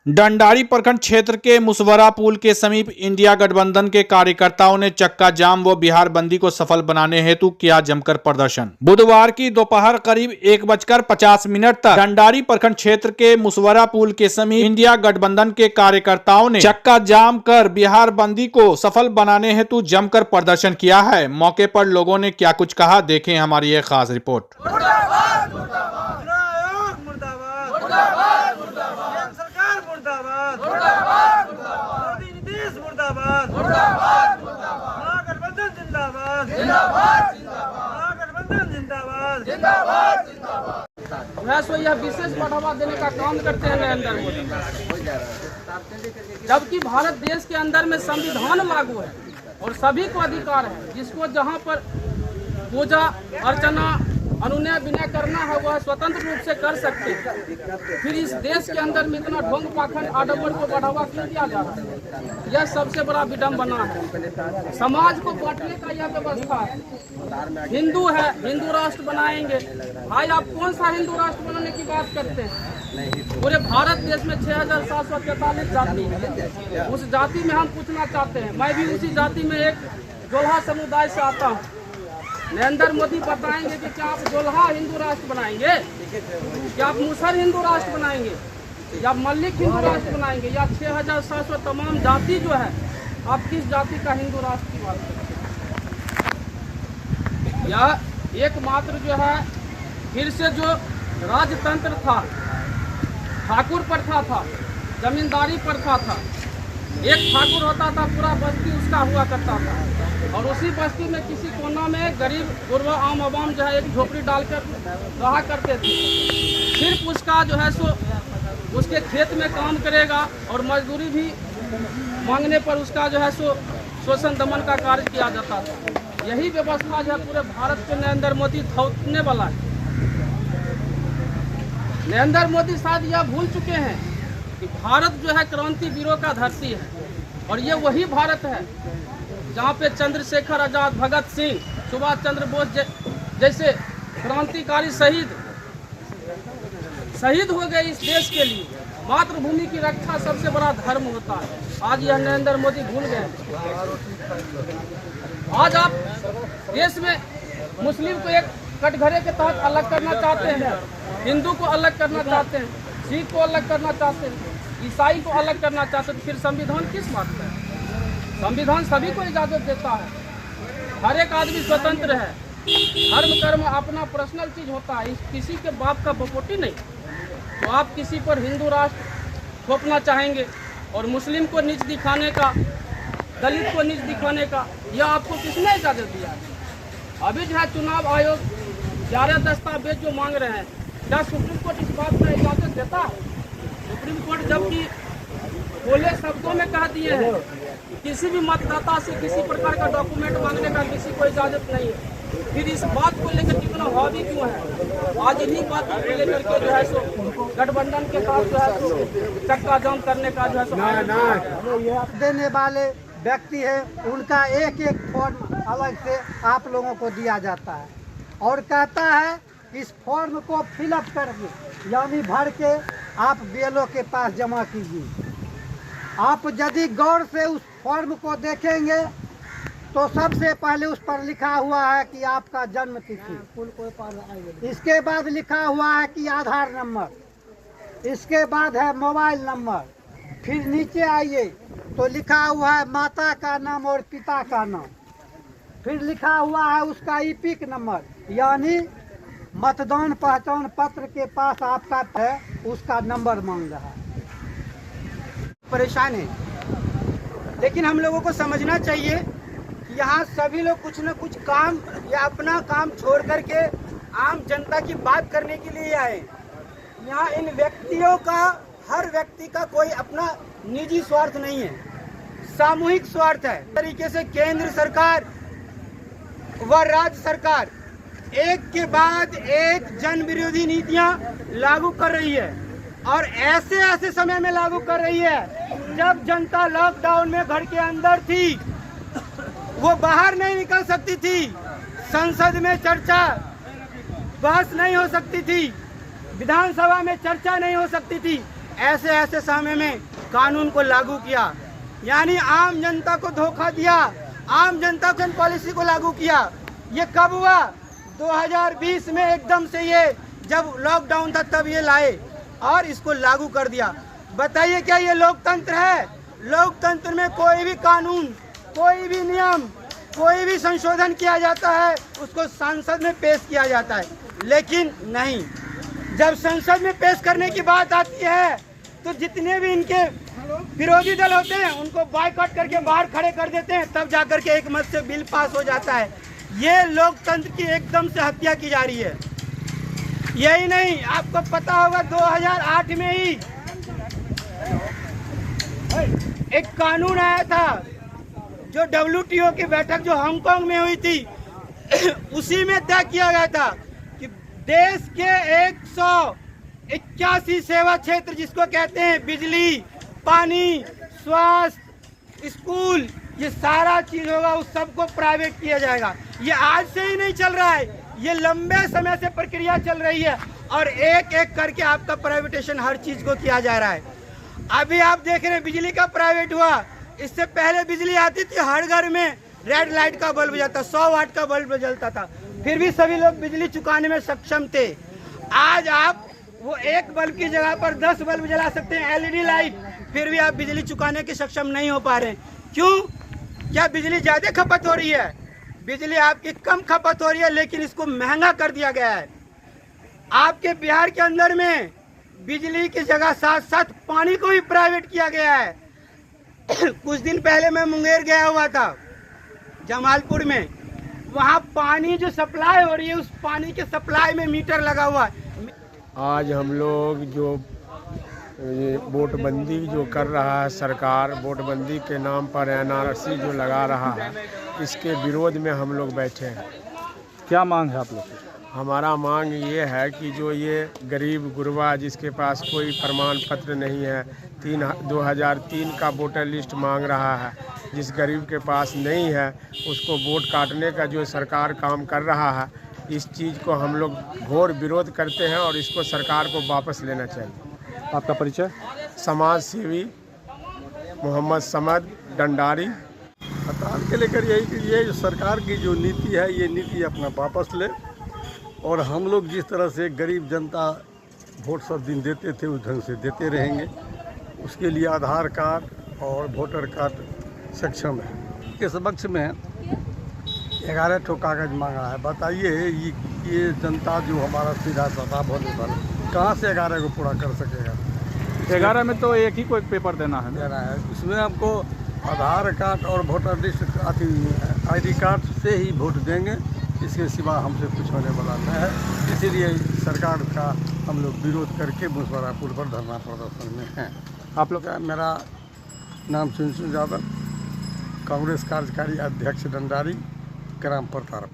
डंडारी प्रखंड क्षेत्र के मुसवरा पुल के समीप इंडिया गठबंधन के कार्यकर्ताओं ने चक्का जाम व बिहार बंदी को सफल बनाने हेतु किया जमकर प्रदर्शन। बुधवार की दोपहर करीब 1:50 तक डंडारी प्रखंड क्षेत्र के मुसवरा पुल के समीप इंडिया गठबंधन के कार्यकर्ताओं ने चक्का जाम कर बिहार बंदी को सफल बनाने हेतु जमकर प्रदर्शन किया है। मौके पर लोगों ने क्या कुछ कहा, देखें हमारी एक खास रिपोर्ट। यह विशेष बढ़ावा देने का काम करते हैं नरेंद्र मोदी। जबकि भारत देश के अंदर में संविधान लागू है और सभी को अधिकार है, जिसको जहां पर पूजा अर्चना अनुनय विनय करना है वह स्वतंत्र रूप से कर सकते हैं। फिर इस देश के अंदर में इतना ढोंग पाखंड आडंबर को बढ़ावा क्यों दिया जा रहा है? यह सबसे बड़ा विडंबना है। समाज को बांटने का यह व्यवस्था है। हिंदू है, हिंदू राष्ट्र बनाएंगे। भाई आप कौन सा हिंदू राष्ट्र बनाने की बात करते हैं? पूरे भारत देश में 6743 जाति है। उस जाति में हम पूछना चाहते हैं, मैं भी उसी जाति में एक जोल्हा समुदाय से आता हूँ। नरेंद्र मोदी बताएंगे कि क्या आप जोल्हा हिंदू राष्ट्र बनाएंगे, क्या आप मुसहर हिंदू राष्ट्र बनाएंगे, या मल्लिक हिंदू राष्ट्र बनाएंगे, या 6700 तमाम जाति जो है, आप किस जाति का हिंदू राष्ट्र की बात करते हैं? यह एकमात्र जो है फिर से जो राजतंत्र था, ठाकुर प्रथा था, जमींदारी प्रथा था। एक ठाकुर होता था, पूरा बस्ती उसका हुआ करता था, और उसी बस्ती में किसी कोना में गरीब गुरबा आम आवाम जो है एक झोपड़ी डालकर रहा करते थे। सिर्फ उसका जो है सो उसके खेत में काम करेगा और मजदूरी भी मांगने पर उसका जो है सो शोषण दमन का कार्य किया जाता था। यही व्यवस्था जो है पूरे भारत के नरेंद्र मोदी थोपने वाला है। नरेंद्र मोदी शायद यह भूल चुके हैं कि भारत जो है क्रांति वीरों का धरती है, और ये वही भारत है जहाँ पे चंद्रशेखर आजाद, भगत सिंह, सुभाष चंद्र बोस जैसे क्रांतिकारी शहीद हो गए इस देश के लिए। मातृभूमि की रक्षा सबसे बड़ा धर्म होता है। आज यह नरेंद्र मोदी भूल गए। आज आप देश में मुस्लिम को एक कटघरे के तहत अलग करना चाहते हैं, हिंदू को अलग करना चाहते हैं, सिख को अलग करना चाहते हैं, ईसाई को अलग करना चाहते हैं। फिर संविधान किस बात का है? संविधान सभी को इजाजत देता है। हर एक आदमी स्वतंत्र है। धर्म कर्म अपना पर्सनल चीज होता है, किसी के बाप का बपोटी नहीं। तो आप किसी पर हिंदू राष्ट्र थोपना चाहेंगे और मुस्लिम को नीच दिखाने का, दलित को नीच दिखाने का, यह आपको किसने इजाजत दिया है? अभी जो है चुनाव आयोग 11 दस्तावेज जो मांग रहे हैं, क्या सुप्रीम कोर्ट इस बात में इजाजत देता है? सुप्रीम कोर्ट जबकि बोले शब्दों में कह दिए हैं, किसी भी मतदाता से किसी प्रकार का डॉक्यूमेंट मांगने का किसी को इजाजत नहीं है। फिर इस बात को लेकर कितना हावी क्यों है? आज इन्हीं बात को लेकर के जो है सो गठबंधन के साथ जो है सो चक्का जाम करने का जो है सो देने वाले व्यक्ति है, उनका एक एक फॉर्म अलग से आप लोगों को दिया जाता है और कहता है इस फॉर्म को फिलअप करके यानी भर के आप बीएलओ के पास जमा कीजिए। आप यदि गौर से उस फॉर्म को देखेंगे तो सबसे पहले उस पर लिखा हुआ है कि आपका जन्म तिथि, इसके बाद लिखा हुआ है कि आधार नंबर, इसके बाद है मोबाइल नंबर, फिर नीचे आइए तो लिखा हुआ है माता का नाम और पिता का नाम, फिर लिखा हुआ है उसका ईपिक नंबर, यानी मतदान पहचान पत्र के पास आपका है उसका नंबर मांग रहा है। परेशान है, लेकिन हम लोगों को समझना चाहिए कि यहाँ सभी लोग कुछ न कुछ काम या अपना काम छोड़ करके आम जनता की बात करने के लिए आए। यहाँ इन व्यक्तियों का, हर व्यक्ति का कोई अपना निजी स्वार्थ नहीं है, सामूहिक स्वार्थ है। तरीके से केंद्र सरकार व राज्य सरकार एक के बाद एक जन विरोधी नीतियां लागू कर रही है, और ऐसे समय में लागू कर रही है जब जनता लॉकडाउन में घर के अंदर थी, वो बाहर नहीं निकल सकती थी, संसद में चर्चा बहस नहीं हो सकती थी, विधानसभा में चर्चा नहीं हो सकती थी। ऐसे ऐसे समय में कानून को लागू किया, यानी आम जनता को धोखा दिया, आम जनता को इन पॉलिसी को लागू किया। ये कब हुआ? 2020 में एकदम से, ये जब लॉकडाउन था तब ये लाए और इसको लागू कर दिया। बताइए क्या ये लोकतंत्र है? लोकतंत्र में कोई भी कानून, कोई भी नियम, कोई भी संशोधन किया जाता है उसको संसद में पेश किया जाता है, लेकिन नहीं। जब संसद में पेश करने की बात आती है तो जितने भी इनके विरोधी दल होते हैं उनको बायकॉट करके बाहर खड़े कर देते हैं, तब जाकर के एक मत से बिल पास हो जाता है। ये लोकतंत्र की एकदम से हत्या की जा रही है। यही नहीं, आपको पता होगा 2008 में ही एक कानून आया था, जो WTO की बैठक जो हांगकांग में हुई थी उसी में तय किया गया था कि देश के 181 सेवा क्षेत्र, जिसको कहते हैं बिजली, पानी, स्वास्थ्य, स्कूल, ये सारा चीज होगा, उस सबको प्राइवेट किया जाएगा। ये आज से ही नहीं चल रहा है, ये लंबे समय से प्रक्रिया चल रही है और एक एक करके आपका प्राइवेटेशन हर चीज को किया जा रहा है। अभी आप देख रहे हैं बिजली का प्राइवेट हुआ, इससे पहले बिजली आती थी, हर घर में रेड लाइट का बल्ब जलता, 100 वाट का बल्ब जलता था, फिर भी सभी लोग बिजली चुकाने में सक्षम थे। आज आप वो एक बल्ब की जगह पर 10 बल्ब जला सकते हैं, LED लाइट, फिर भी आप बिजली चुकाने के सक्षम नहीं हो पा रहे। क्यों? क्या बिजली ज्यादा खपत हो रही है? बिजली आपकी कम खपत हो रही है, लेकिन इसको महंगा कर दिया गया है। आपके बिहार के अंदर में बिजली की जगह साथ साथ पानी को भी प्राइवेट किया गया है। कुछ दिन पहले मैं मुंगेर गया हुआ था, जमालपुर में, वहाँ पानी जो सप्लाई हो रही है, उस पानी के सप्लाई में मीटर लगा हुआ है। आज हम लोग जो ये वोटबंदी जो कर रहा है सरकार, वोटबंदी के नाम पर NRC जो लगा रहा है, इसके विरोध में हम लोग बैठे हैं। क्या मांग है आप लोग की? हमारा मांग ये है कि जो ये गरीब गुरबा जिसके पास कोई प्रमाण पत्र नहीं है, 2003 का वोटर लिस्ट मांग रहा है, जिस गरीब के पास नहीं है उसको वोट काटने का जो सरकार काम कर रहा है, इस चीज़ को हम लोग घोर विरोध करते हैं और इसको सरकार को वापस लेना चाहिए। आपका परिचय? समाज सेवी मोहम्मद समद डंडारी। हड़ताल के लेकर यही कि ये जो सरकार की जो नीति है, ये नीति अपना वापस ले, और हम लोग जिस तरह से गरीब जनता वोट सब दिन देते थे उस ढंग से देते रहेंगे। उसके लिए आधार कार्ड और वोटर कार्ड सक्षम है। के समक्ष में 11 ठो कागज मांगा है। बताइए ये जनता जो हमारा सीधा साधा भोले वाला कहाँ से 11 को पूरा कर सकेगा? 11 में तो एक ही को एक पेपर देना है। इसमें हमको आधार कार्ड और वोटर लिस्ट ID कार्ड से ही वोट देंगे, इसके सिवा हमसे कुछ होने वाला नहीं है। इसीलिए सरकार का हम लोग विरोध करके मुसवारापुर पर धरना प्रदर्शन में हैं। आप लोग? मेरा नाम चुनचुन यादव, कांग्रेस कार्यकारी अध्यक्ष डंडारी, ग्राम प्रताप।